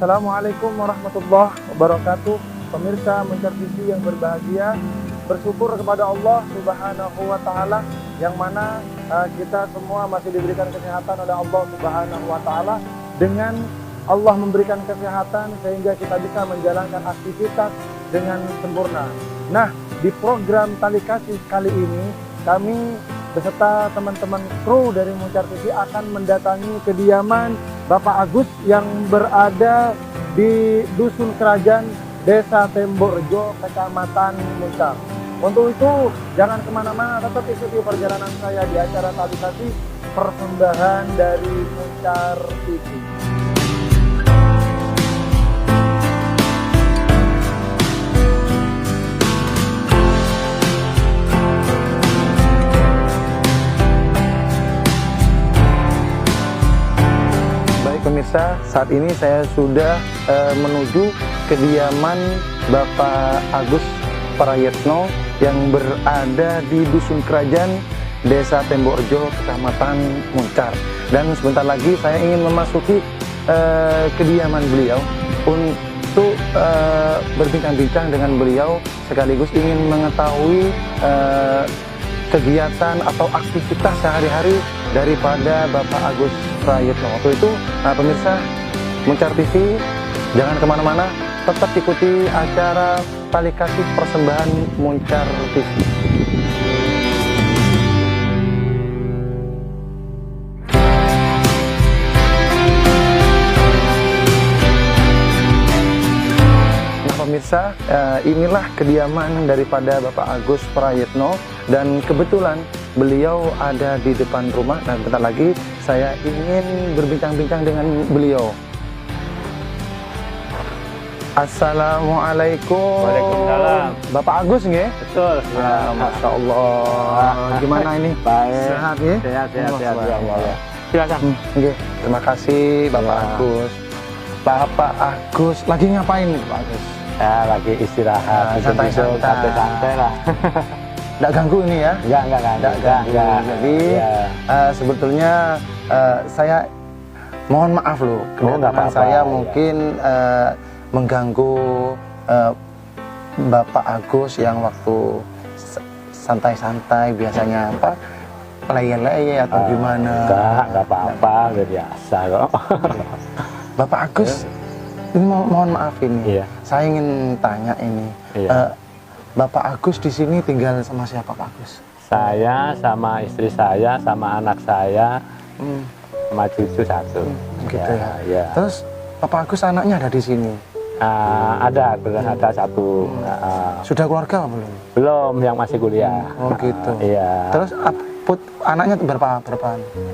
Assalamualaikum warahmatullahi wabarakatuh. Pemirsa Muncar TV yang berbahagia, bersyukur kepada Allah Subhanahu wa Ta'ala, yang mana kita semua masih diberikan kesehatan oleh Allah Subhanahu wa Ta'ala. Dengan Allah memberikan kesehatan sehingga kita bisa menjalankan aktivitas dengan sempurna. Nah, di program Tali Kasih kali ini, kami beserta teman-teman kru dari Muncar TV akan mendatangi kediaman Bapak Agus yang berada di Dusun Kerajaan, Desa Tembokrejo, Kecamatan Muncar. Untuk itu, jangan kemana-mana, tetap ikuti perjalanan saya di acara Tali Kasih, persembahan dari Muncar TV. Pemirsa, saat ini saya sudah menuju kediaman Bapak Agus Prayetno yang berada di Dusun Kerajaan, Desa Tembokrejo, Kecamatan Muncar. Dan sebentar lagi saya ingin memasuki kediaman beliau untuk berbincang-bincang dengan beliau, sekaligus ingin mengetahui kegiatan atau aktivitas sehari-hari daripada Bapak Agus Prayetno. Waktu itu, pemirsa Muncar TV, jangan kemana-mana, tetap ikuti acara Tali Kasih persembahan Muncar TV. Nah pemirsa, inilah kediaman daripada Bapak Agus Prayetno, dan kebetulan beliau ada di depan rumah. Nah, bentar lagi saya ingin berbincang-bincang dengan beliau. Assalamualaikum. Waalaikumsalam. Bapak Agus nggih? Betul. Ya. Masya Allah. Gimana ini? Baik. Sehat ya? Sehat. Ya. Silakan. Nggih. Terima kasih Bapak Agus. Bapak Agus lagi ngapain nih Pak Agus? Ya, lagi istirahat. Santai-santai lah. Nggak ganggu ini ya? Enggak ganggu. Jadi sebetulnya saya mohon maaf loh, kedatangan saya mungkin mengganggu Bapak Agus yang waktu santai-santai biasanya apa leye-leye atau gimana? Enggak apa-apa, udah biasa kok. Bapak Agus, ini mohon maaf ini. Iya. Saya ingin tanya ini. Iya. Bapak Agus di sini tinggal sama siapa Pak Agus? Saya sama istri saya, sama anak saya, sama cucu satu. Gitu ya. Ya. Terus Bapak Agus anaknya ada di sini? Ada satu. Sudah keluarga apa belum? Belum, yang masih kuliah. Oh gitu. Iya. Terus anaknya berapa?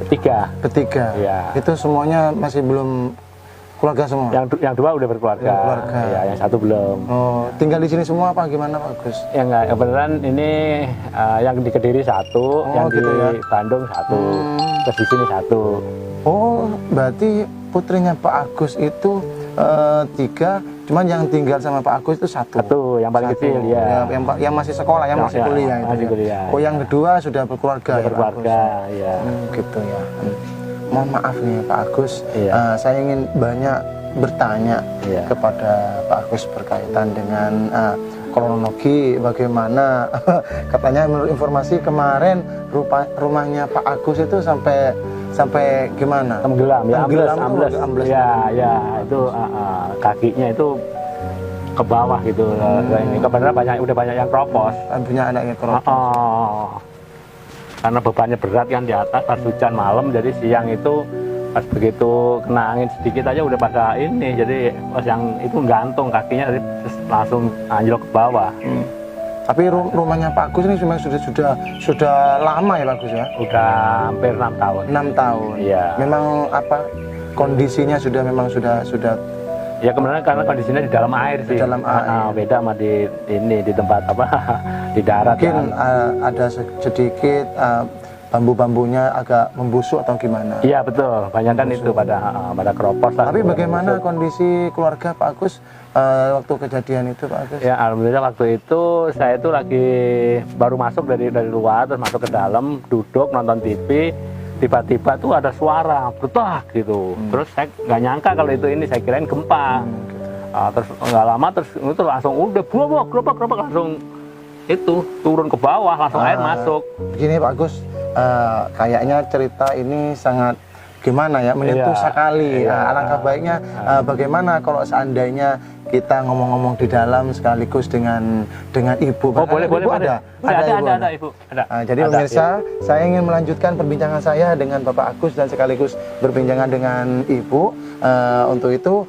Bertiga. Iya. Itu semuanya masih belum keluarga semua? Yang dua udah berkeluarga. Ya, yang satu belum. Oh, tinggal di sini semua apa gimana Pak Agus? Ya enggak, kebetulan ini yang di Kediri satu, yang gitu di ya? Bandung satu, terus di sini satu. Oh, berarti putrinya Pak Agus itu 3, cuman yang tinggal sama Pak Agus itu satu. Satu, yang paling kecil ya. Yang masih sekolah, yang masih kuliah itu. Masih kuliah. Oh, yang kedua sudah berkeluarga. Sudah berkeluarga, ya. Gitu ya. Mohon maaf nih Pak Agus, saya ingin banyak bertanya kepada Pak Agus berkaitan dengan kronologi bagaimana katanya menurut informasi kemarin rumahnya Pak Agus itu sampai gimana? Tenggelam ya, ambles. Ya, itu kakinya itu ke bawah gitu. Ini kebenaran udah banyak yang keropos. Punya anaknya keropos. Karena bebannya berat kan di atas, pas hujan malam, jadi siang itu pas begitu kena angin sedikit aja udah pada ini, jadi pas yang itu gantung kakinya langsung anjlok ke bawah. Tapi rumahnya Pak Agus ini sudah lama ya Pak Agus ya? Udah hampir 6 tahun. 6 tahun. Iya. Memang apa kondisinya sudah ya kebenaran karena kondisinya di dalam air sih. Di dalam air. Beda sama di tempat apa di darat. Mungkin ada sedikit bambu-bambunya agak membusuk atau gimana? Iya betul, banyak kan itu pada keropos. Tapi bagaimana kondisi keluarga Pak Agus waktu kejadian itu Pak Agus? Ya alhamdulillah waktu itu saya itu lagi baru masuk dari luar, terus masuk ke dalam, duduk nonton TV. tiba-tiba tuh ada suara betak gitu. Terus saya nggak nyangka kalau itu ini, saya kirain gempa. Terus nggak lama terus itu langsung udah gerobak langsung itu turun ke bawah, langsung air masuk. Begini Pak Agus, kayaknya cerita ini sangat gimana ya, menyentuh sekali. Alangkah baiknya bagaimana kalau seandainya kita ngomong-ngomong di dalam sekaligus dengan ibu. Boleh. Ada ibu. Jadi pemirsa, saya ingin melanjutkan perbincangan saya dengan Bapak Agus dan sekaligus berbincangan dengan ibu. Untuk itu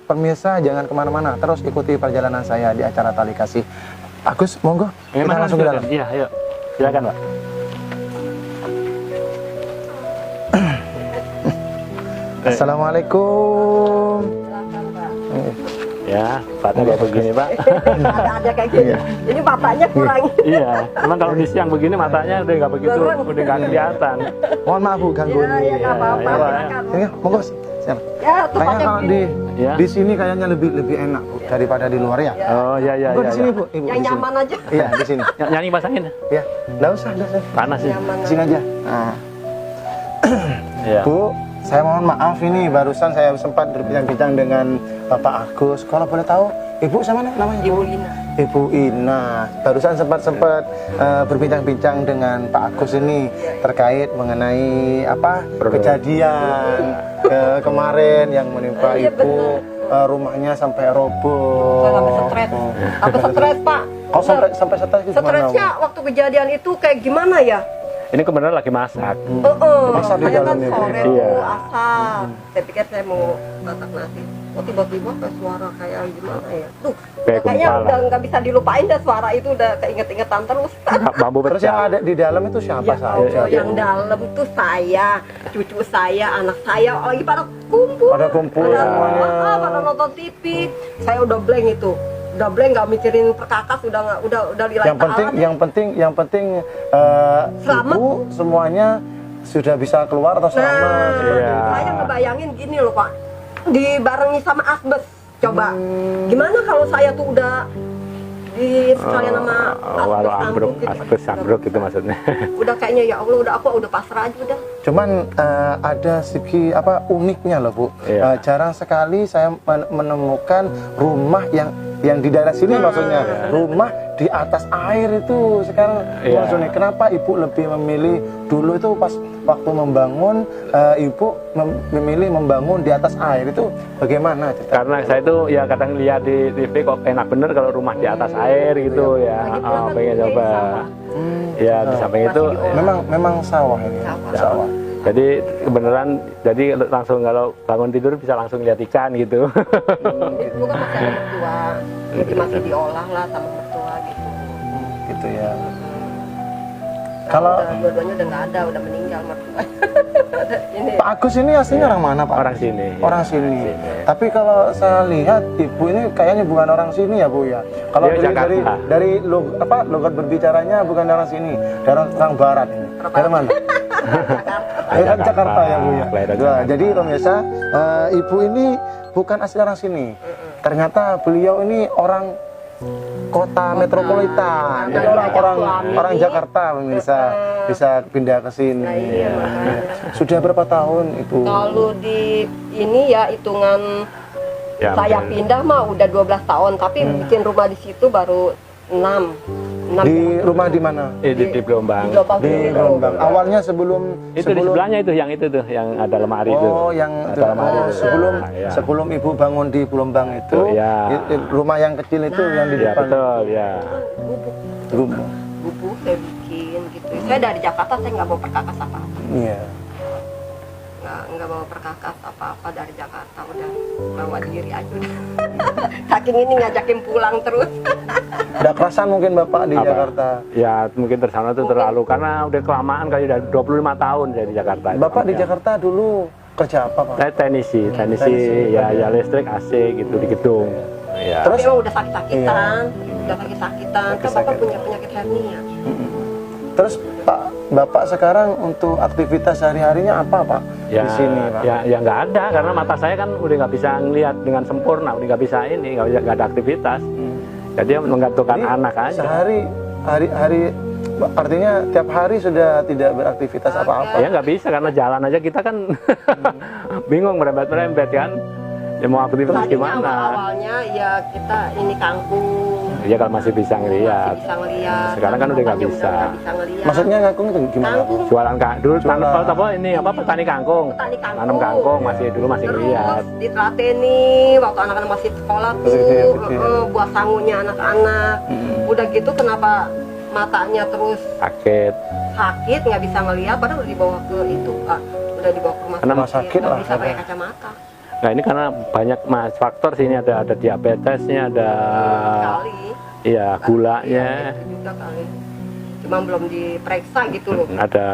pemirsa jangan kemana-mana, terus ikuti perjalanan saya di acara Tali Kasih. Agus, monggo kita langsung ke dalam. Iya, ayo silakan Pak. Assalamualaikum. Ya, Paknya kayak begini Pak. Ada kayak gini. Ini bapaknya kurang. Iya, memang kalau di siang begini matanya udah nggak begitu, udah nggak kelihatan. Mohon maaf Bu, ganggu Iya, nih. nggak apa-apa. Ini monggo. Ya, Kayaknya kalau di sini kayaknya lebih enak Bu, daripada di luar ya. Oh iya. Di sini Bu, Ibu. yang di sini. nyaman aja. Iya, di sini. Nyanyi pasangin. Iya, enggak usah. Panas sih. Nyaman. Di sini aja. Nah. Iya. Bu, saya mohon maaf ini barusan saya sempat berbincang-bincang dengan Bapak Agus. Kalau boleh tahu, Ibu sama namanya? Ibu Lina. Ibu Ina. Barusan sempat berbincang-bincang dengan Pak Agus ini terkait mengenai kejadian kemarin yang menimpa Iya, Ibu. Rumahnya sampai roboh. Saya sampai stres. Apa stres, Pak? Oh, sampai stres itu gimana, Stresnya Bu? waktu kejadian itu kayak gimana ya? Ini kebenaran lagi masak. Masak di Saya kan dalam ya, Bu? sore Iya. tuh asar. Saya pikir saya mau masak nasi. Oh, tiba-tiba kayak suara kayak gimana ya? Tuh, Kayak kayaknya gempala. udah nggak bisa dilupain dah suara itu, udah keinget-ingetan terus. Bambu Terus yang pecah. ada di dalam itu siapa Ya saja? Allah, yang dalam tuh saya, cucu saya, anak saya lagi pada kumpul. Pada kumpul semuanya. Pada nonton TV. Saya udah blank itu. Udah blank, nggak mikirin perkakas, udah lillahi Yang penting Selamat. Ibu semuanya sudah bisa keluar atau selamat. Iya. Saya ngebayangin gini loh Pak, dibarengi sama asbes. Coba, gimana kalau saya tuh udah di sekalian sama Walau ambruk, gitu. ambruk gitu maksudnya. Udah kayaknya ya Allah, udah pasrah aja udah. Cuman ada segi uniknya loh Bu. Iya. Jarang sekali saya menemukan rumah yang di daerah sini maksudnya rumah di atas air itu sekarang. Iya. Maksudnya kenapa Ibu lebih memilih dulu itu pas waktu membangun Ibu memilih membangun di atas air itu bagaimana? Karena saya itu ya kadang lihat di TV kok enak bener kalau rumah di atas air gitu ya. Pengen coba. Ya di samping itu Memang sawah ini. Sawah. jadi beneran, jadi langsung kalau bangun tidur bisa langsung lihat ikan gitu. Itu kan masih ada mertua, jadi masih diolah lah sama mertua gitu. Gitu ya. Kalau Dua-duanya udah nggak ada, udah meninggal mertua. Ini Pak Agus ini aslinya orang mana Pak? Orang sini. Orang sini. Tapi kalau saya lihat Ibu ini kayaknya bukan orang sini ya Bu ya. Kalau Dia dari logat berbicaranya bukan orang sini, dari orang barat ini. Dari mana? Dari Jakarta ya Bu ya. Nah, jadi pemirsa, Ibu ini bukan asli orang sini. Ternyata beliau ini orang kota metropolitan. Jadi orang Jakarta pemirsa bisa pindah ke sini. iya, makanya. Sudah berapa tahun Ibu? Kalau di ini ya hitungan Ya, saya mungkin. pindah mah udah 12 tahun, tapi bikin rumah di situ baru 6. Di rumah di mana? Di Blombang. Di Lombang. Awalnya sebelum Itu di sebelahnya itu, yang itu tuh, yang ada lemari itu. Oh, yang itu. Ada lemari itu. Sebelum sebelum Ibu bangun di Blombang itu, Ya. rumah yang kecil itu yang di Ya depan. betul ya. Rumah. Bubuk saya bikin gitu. Saya dari Jakarta, saya nggak bawa perkakas apa-apa. Iya. Nggak bawa perkakas apa-apa dari Jakarta, udah bawa diri aja udah. Saking ini ngajakin pulang terus. Udah kerasan mungkin Bapak di Apa? Jakarta. Ya mungkin tersana tuh terlalu, karena udah kelamaan kali, udah 25 tahun saya di Jakarta. Bapak di Ya. Jakarta dulu kerja apa Pak? Saya teknisi ya listrik AC gitu di gedung. Ya. Terus? Tapi emang udah sakit-sakitan, kan Bapak punya penyakit hernia. Terus Bapak sekarang untuk aktivitas sehari-harinya apa Pak? Ya, Di sini Pak? ya nggak ada, karena mata saya kan udah nggak bisa ngelihat dengan sempurna, udah nggak bisa nggak ada aktivitas. Jadi menggantungkan Jadi anak aja. Sehari hari artinya tiap hari sudah tidak beraktivitas apa-apa. Ya nggak bisa karena jalan aja kita kan bingung merembet-merembet kan. Ya mau aktivitas Tadinya gimana? awalnya ya kita ini kangkung. Ya kalau masih bisa ngelihat. Masih bisa ngelihat. Sekarang kan udah nggak Bapaknya bisa. nggak bisa ngelihat. Maksudnya kangkung itu gimana? Kangkung. Jualan dulu tanam apa ini apa petani kangkung. Petani kangkung. Nanam kangkung masih dulu masih Terus ngelihat. ditelateni waktu anak-anak masih sekolah tuh, Kecil-kecil. buah sangunya anak-anak. Udah gitu kenapa matanya terus Kaget. sakit nggak bisa ngelihat, padahal udah dibawa ke itu, udah dibawa ke rumah Karena sakit nggak lah, bisa pakai karena- kacamata. Nah ini karena banyak mas faktor sini ada diabetesnya ada Kali. iya gulanya Iya, itu juga kali. Cuma belum diperiksa gitu loh. ada.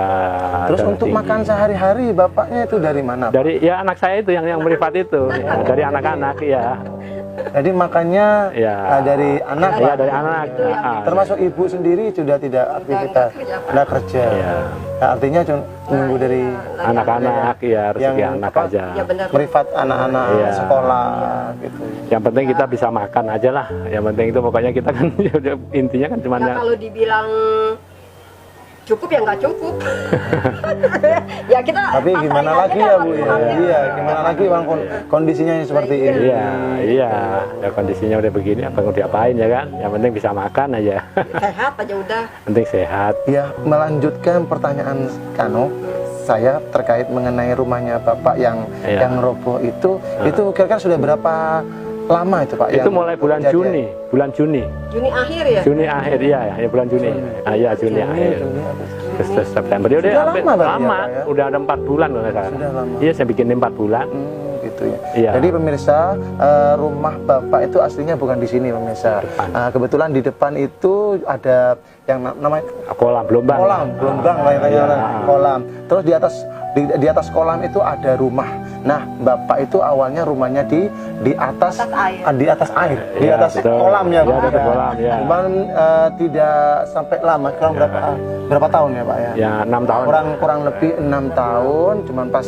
Terus darah untuk tinggi. makan sehari-hari bapaknya itu dari mana? Pak? Dari ya anak saya itu yang privat itu ya, dari anak-anak ya. Jadi makannya Ya. dari anak, Iya Pak? dari anak. Itu yang Ah, Termasuk ibu sendiri sudah tidak aktivitas, nggak kerja, Pak. tidak kerja. Iya. Nah, artinya cuma nunggu dari anak-anak ya rezeki Yang anak apa? aja. Ya benar. privat anak-anak Iya. sekolah gitu. Yang penting kita bisa makan aja lah. Yang penting itu pokoknya kita kan intinya kan cuma Ya kalau dibilang cukup ya nggak cukup. Ya kita. Tapi gimana pasarin lagi aja ya kan Bu ya? waktu-waktu. Iya, gimana lagi Bang kondisinya seperti ini. iya ya kondisinya udah begini apa mau diapain ya kan. Yang penting bisa makan aja. Sehat aja udah. Penting sehat. Ya, melanjutkan pertanyaan Kano, saya terkait mengenai rumahnya Bapak yang Iya. yang roboh itu kira-kira sudah berapa lama itu Pak? Itu yang mulai bulan kejadian? Juni. Juni akhir ya. Juni akhir ya, ya bulan Juni. Ah ya Juni akhir. Terus September dia udah Sudah hampir lama berarti ya, lama, Pak, ya? udah ada 4 bulan loh sekarang. Sudah lama. Iya saya bikin 4 bulan. Gitu ya. Iya. Jadi pemirsa, rumah Bapak itu aslinya bukan di sini pemirsa. Depan. Kebetulan di depan itu ada yang namanya Kolam Blombang. Gelombang lah Iya. kolam. Terus di atas kolam itu ada rumah. Nah, Bapak itu awalnya rumahnya di atas Atas air. di atas air, di Iya, atas betul. kolam ya, Iya, Pak. di atas kolam, ya. Cuman tidak sampai lama, kurang berapa tahun ya, Pak ya? Ya 6 tahun. Kurang lebih 6 tahun, cuman pas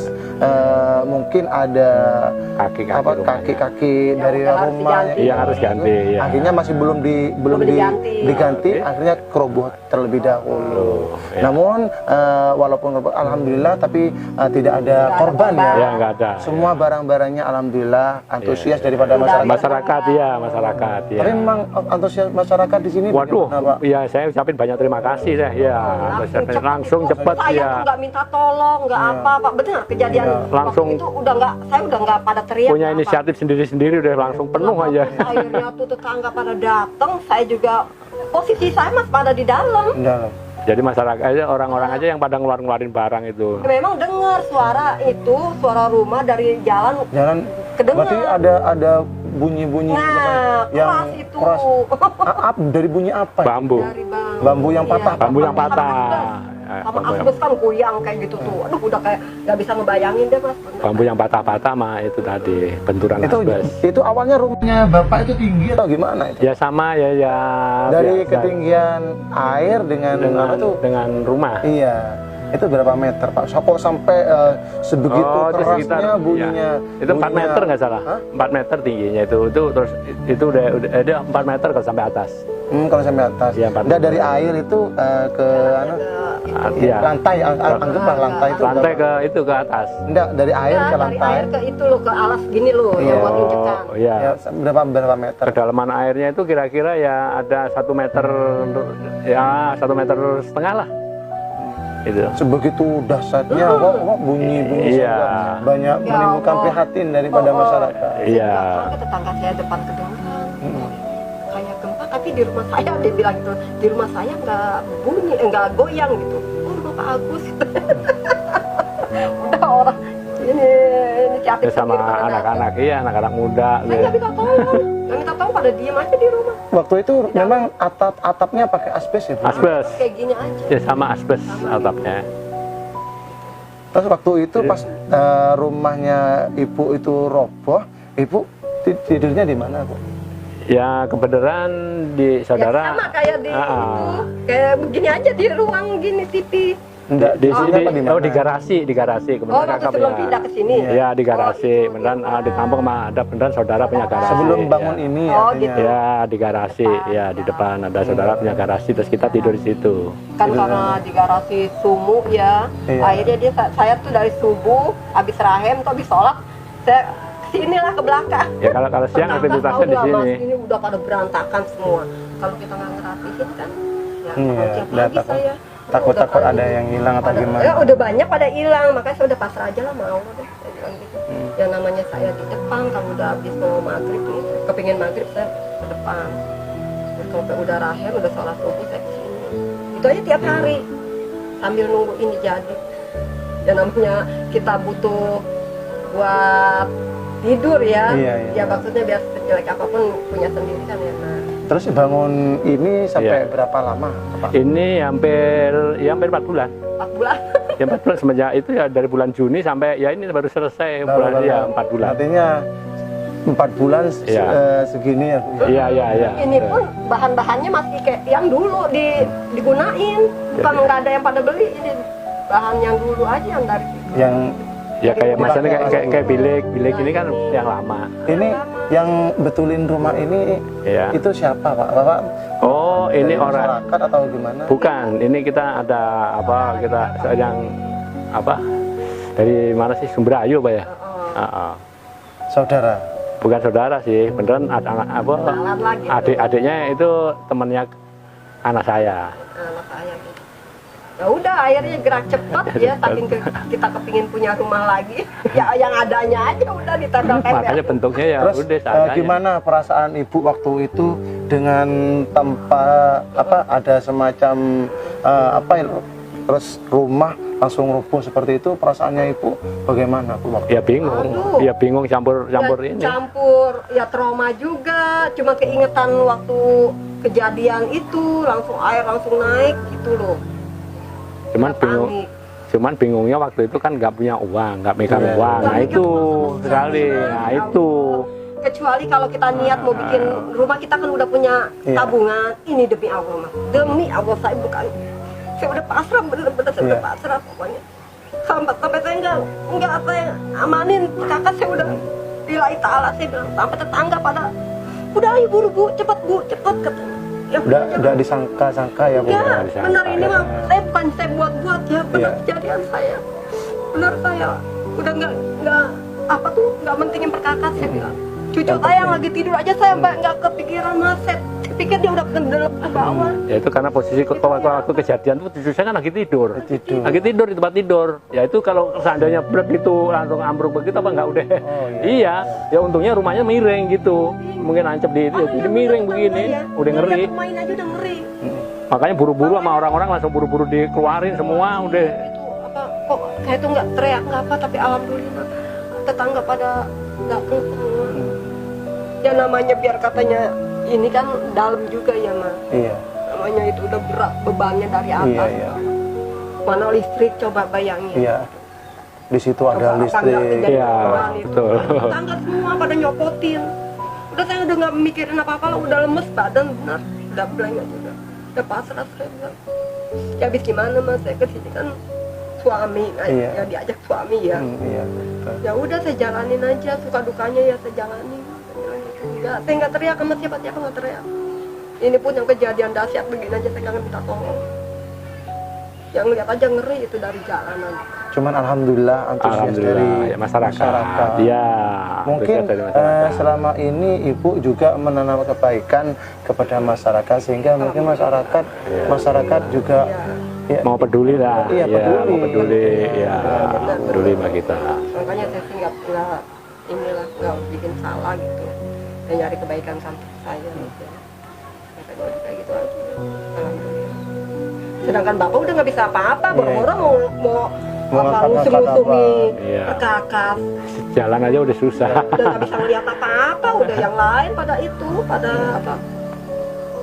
mungkin ada Kaki-kaki rumahnya. kaki-kaki dari udah harus rumahnya. diganti. Iya, harus ganti, ya. Akhirnya masih belum diganti. diganti, akhirnya keroboh terlebih dahulu. ya. Namun walaupun alhamdulillah tapi tidak ada ada korban ya. korban. Ya nggak ada. Semua barang-barangnya alhamdulillah antusias Iya. daripada masyarakat. Masyarakat ya, masyarakat ya. Tapi memang antusias masyarakat di sini Waduh, bagaimana, Pak? iya saya ucapin banyak terima kasih deh. Ya, langsung cepet Saya ya. tuh nggak minta tolong, nggak apa, Pak. Benar kejadian Iya. waktu Langsung itu saya udah nggak pada teriak. Punya apa. inisiatif sendiri-sendiri udah langsung penuh aja. Akhirnya tuh tetangga pada datang, saya juga posisi saya mas pada di dalam. Enggak. Jadi masyarakat aja orang-orang aja yang pada ngeluarin barang itu. Memang dengar suara itu, suara rumah dari jalan. Jangan Kedengar. berarti ada bunyi-bunyi Nah, keras itu. Dari bunyi apa? Bambu. Dari bambu. Bambu yang patah. Bambu yang patah. Sama Bambu yang- asbes kan goyang kayak gitu tuh. Aduh, udah kayak nggak bisa ngebayangin deh mas. Bener. Bambu yang patah-patah mah itu tadi benturan Itu asbes. itu awalnya rumahnya Bapak itu tinggi atau gimana itu? Ya sama ya Dari biasa. ketinggian air dengan apa tuh? dengan rumah. Iya. Itu berapa meter Pak? Kok sampai sebegitu itu sekitar kerasnya bunyinya? ya. Itu 4 meter nggak salah. Hah? 4 meter tingginya itu terus itu udah ada 4 meter kalau sampai atas. Kalau sampai atas. Iya, 4 Nggak, dari air itu ke Iya. lantai, anggaplah lantai itu. Lantai berapa? ke itu ke atas. Enggak, dari air Ya, ke dari lantai. air ke itu loh, ke alas gini loh, Iya. yang buat injekan. Oh iya. Ya, berapa meter? Kedalaman airnya itu kira-kira ya ada 1 meter ya 1,5 meter lah. Itu. Sebegitu dahsyatnya kok bunyi Iya. sehingga banyak Ya menimbulkan Allah. prihatin daripada masyarakat. Iya. Ke tetangga saya depan kedengeran. Kayak gempa, tapi di rumah saya dia bilang gitu, di rumah saya nggak bunyi, nggak goyang gitu. Oh, rumah Pak Agus. Udah orang ini Ya inisiatif sama sendiri pada datang. anak-anak, iya anak-anak muda. Saya nggak minta tolong, nggak minta tolong, pada diem aja di rumah. Waktu itu memang atapnya pakai asbes ya, Bu? Asbes. Kayak gini aja. Ya sama asbes atapnya. Terus waktu itu pas rumahnya ibu itu roboh, ibu tidurnya di mana, Bu? Ya kebenaran di Ya saudara. sama kayak di itu, kayak begini aja di ruang gini TV. Enggak, Di sini, apa di mana? oh di garasi Oh, kebenaran waktu kakak sebelum punya. pindah ke sini. Ya di garasi, Oh, beneran gitu. di kampung mah ada beneran saudara punya garasi. Sebelum bangun ya. ini Oh, artinya. gitu. Ya di garasi, ya di depan ada saudara punya garasi, terus kita tidur di situ. Kan karena di garasi sumuk ya, Iya. akhirnya saya tuh dari subuh habis rahim tuh habis sholat saya kesini lah ke belakang. Ya kalau siang aktivitasnya di sini. Ini udah pada berantakan semua. Kalau kita nggak ngerapihin kan, ya Iya, tiap udah pagi saya takut-takut udah ada yang hilang atau pada- gimana. Ya udah banyak pada hilang, makanya saya udah pasrah aja lah mau deh. Saya bilang gitu. Yang namanya saya di depan, kalau udah habis mau maghrib nih, kepingin maghrib saya ke depan. Terus kalau udah rahim, udah sholat subuh saya kesini. Itu aja tiap hari sambil nunggu ini jadi. Yang namanya kita butuh buat tidur ya. Iya, iya. Ya maksudnya biar sejelek apapun punya sendiri kan ya. Nah, Terus bangun ini sampai Iya. berapa lama, Pak? Ini hampir 4 bulan. 4 bulan. Ya 4 bulan semenjak itu ya dari bulan Juni sampai ya ini baru selesai bulan ya 4 bulan. Artinya 4 bulan Iya. segini ya, Bu. Iya iya. Ini pun bahan-bahannya masih kayak yang dulu digunain, bukan nggak ada yang pada beli. Ini bahan yang dulu aja yang dari situ. Yang Ya kayak maksudnya kayak bilik ini kan yang lama. ini yang betulin rumah ini Ya. itu siapa, Pak? Bapak Oh ini dari orang. masyarakat atau gimana? Bukan, ini kita ada kita yang dari mana sih Sumbrayu Pak ya? Saudara. Bukan saudara sih, beneran ada Kenalan lagi. adik-adiknya itu temannya anak saya. Anak saya gitu. Ya udah akhirnya gerak cepat ya, saking kita kepingin punya rumah lagi. Ya yang adanya aja udah ditempel-tempel. Makanya bentuknya ya Terus udah seadanya. gimana perasaan Ibu waktu itu dengan tanpa ada semacam terus rumah langsung rubuh seperti itu, perasaannya Ibu bagaimana, Bu? Waktu Ya bingung, Aduh. ya bingung campur Ya, ini. campur ya trauma juga, cuma keingetan waktu kejadian itu langsung air langsung naik gitu loh. Cuman Ya, bingung, panik. cuman bingungnya waktu itu kan nggak punya uang, nggak megang Iya. uang. Nah Nggak itu megang sekali, uang. nah itu. Kecuali kalau kita niat mau bikin rumah, kita kan udah punya Iya. tabungan. Ini demi Allah mas, demi Allah saya bukan, saya udah pasrah, bener-bener saya udah Iya. pasrah pokoknya. Sampai saya nggak saya amanin kakak, saya udah billahi ta'ala, saya bilang sampai tetangga pada udah ayo buru bu, cepet katanya. Ya, udah disangka-sangka ya, Bu? ya, bisa. benar ini mah saya bukan saya buat-buat ya, benar Iya. kejadian saya. Benar saya udah nggak mentingin perkakas, saya bilang. Cucu saya yang lagi tidur aja saya nggak kepikiran mas, saya pikir dia udah kendelep ke bawah. Ya itu karena posisi waktu kejadian itu cucu saya kan lagi tidur. Tidur. Lagi tidur di tempat tidur. Ya itu kalau seandainya begitu langsung ambruk begitu apa enggak udah. Oh, Iya, ya untungnya rumahnya miring gitu. Mungkin ancep di itu, jadi miring begini, udah ngeri. Main aja udah ngeri. Makanya buru-buru sama orang-orang langsung buru-buru dikeluarin semua udah. Itu apa kok saya tuh nggak teriak nggak apa, tapi alhamdulillah tetangga pada datang semua. Ya namanya biar katanya ini kan dalam juga ya mas. Iya. Namanya itu udah berat bebannya dari atas. Iya. Mana listrik coba bayangin. Iya. Di situ Coba ada apa nggak listrik. kejadian Iya, beban itu. betul. Tetangga semua pada nyopotin. Udah saya udah nggak mikirin apa-apa lah, udah lemes badan benar. Udah blank aja udah pasrah saya bilang. Ya habis gimana mas, saya kesini kan suami, Iya. ya diajak suami ya. Iya. Betul. Ya udah saya jalanin aja, suka dukanya ya saya jalanin. Enggak, saya nggak teriak sama siapa nggak teriak. Ini pun yang kejadian dahsyat begini aja saya nggak minta tolong. Yang lihat aja ngeri itu dari jalanan. Cuman alhamdulillah antusias dari Alhamdulillah ya masyarakat. Ya. Mungkin antusias dari masyarakat. selama ini Ibu juga menanam kebaikan kepada masyarakat sehingga mungkin masyarakat juga ya, Mau peduli lah. Iya, Ya, peduli. mau peduli ya. Peduli sama kita. Makanya saya sih nggak nggak bikin salah gitu. Saya nyari kebaikan sampai saya gitu. Makanya kayak gitu aja. Alhamdulillah. Sedangkan bapak udah nggak bisa apa-apa, boro-boro mau apa ngangkat-ngangkat ngusung-ngusungi Iya. perkakas. Jalan aja udah susah. Udah nggak bisa ngeliat apa-apa, udah yang lain pada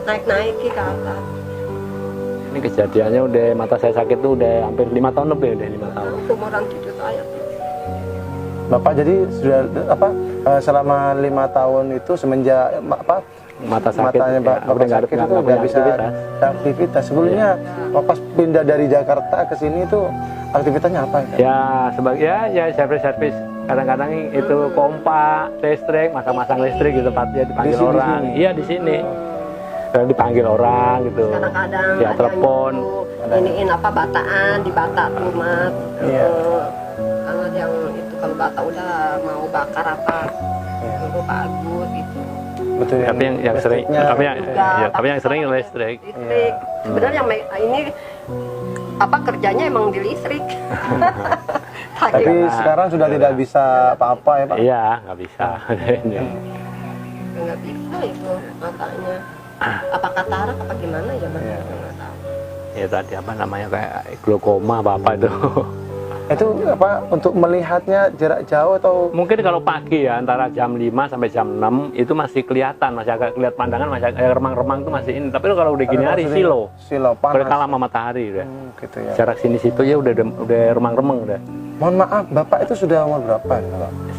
naik-naik ke atas. Ini kejadiannya udah mata saya sakit tuh udah hampir 5 tahun lebih, udah 5 tahun. Seumuran cucu saya. Bapak jadi sudah apa selama 5 tahun itu semenjak Mata sakit, matanya ya, Bapak sakit itu udah bisa aktivitas. Sebelumnya pas pindah dari Jakarta ke sini itu aktivitasnya apa? Ya sebagai ya servis kadang-kadang itu pompa listrik, masang listrik gitu tempatnya dipanggil Di sini, orang. Iya di sini. Kadang dipanggil orang gitu. Kadang-kadang Ya ada telepon. yang iniin apa bataan di bata tuh mat. Iya. Kalau yang itu kalau bata udah mau bakar apa dulu bagus gitu. Betul. Tapi yang sering, tapi yang sering listrik. Listrik. Sebenarnya yang ini apa kerjanya emang di listrik. Tapi sekarang sudah tidak bisa apa-apa ya Pak? Iya nggak bisa. Nggak bisa itu matanya. Apa katarak apa gimana ya mas? Nggak tahu. Ya tadi apa namanya kayak glaukoma apa itu. Itu apa untuk melihatnya jarak jauh atau Mungkin kalau pagi ya antara jam 5 sampai jam 6 itu masih kelihatan, masih agak kelihatan pandangan, masih remang-remang itu masih ini. Tapi kalau udah gini hari silo panas? kalah sama matahari udah. Gitu ya. Jarak sini situ ya udah remang-remang udah. Mohon maaf, Bapak itu sudah umur berapa? Pak?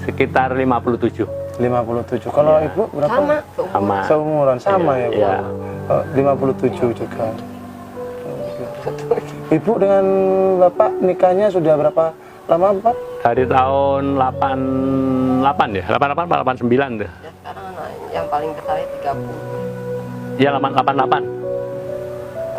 Sekitar 57. 57. Kalau Iya. Ibu berapa? Sama. Seumuran sama ya, Bu. Iya. 57 juga. Ibu dengan Bapak nikahnya sudah berapa lama, Pak? Dari tahun 88 ya, 88 atau 89 deh. Ya sekarang yang paling besar 30. Iya 88.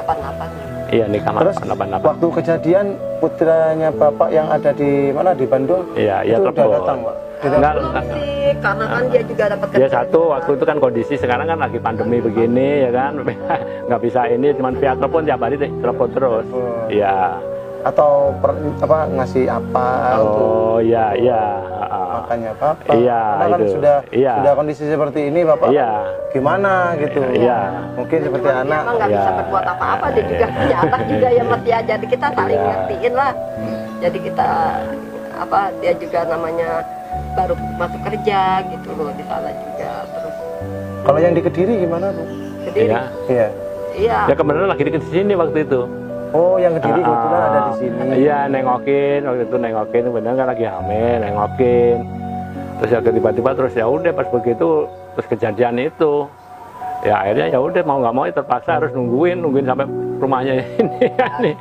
88 ya. Iya nikah Terus 88. waktu kejadian putranya Bapak yang ada di mana di Bandung? Iya, itu udah telepon. datang, Pak. Enggak, Sih, karena kan dia juga dapat ya satu waktu itu kan kondisi sekarang kan lagi pandemi begini ya kan nggak bisa ini cuman via telepon tiap hari telepon terus. Iya. Atau ngasih apa untuk Oh iya iya. makannya Bapak? Iya, Karena kan itu. sudah Iya. kondisi seperti ini Bapak. Iya. Gimana gitu? Iya. Mungkin seperti Dia anak. emang nggak bisa Ya. berbuat apa-apa, dia juga punya anak juga yang mesti aja. Jadi kita saling Ya. ngertiin lah. Jadi kita dia juga namanya baru masuk kerja gitu loh di sana juga terus. Kalau yang di Kediri gimana, Bu? Kediri. Iya. Iya. Iya. Ya kebenaran lagi di sini waktu itu. Oh, yang Kediri kebetulan ada di sini. Iya nengokin waktu itu nengokin benar kan lagi hamil nengokin. Terus ya tiba-tiba terus ya udah pas begitu terus kejadian itu. Ya akhirnya ya udah mau nggak mau ya terpaksa harus nungguin sampai rumahnya ini.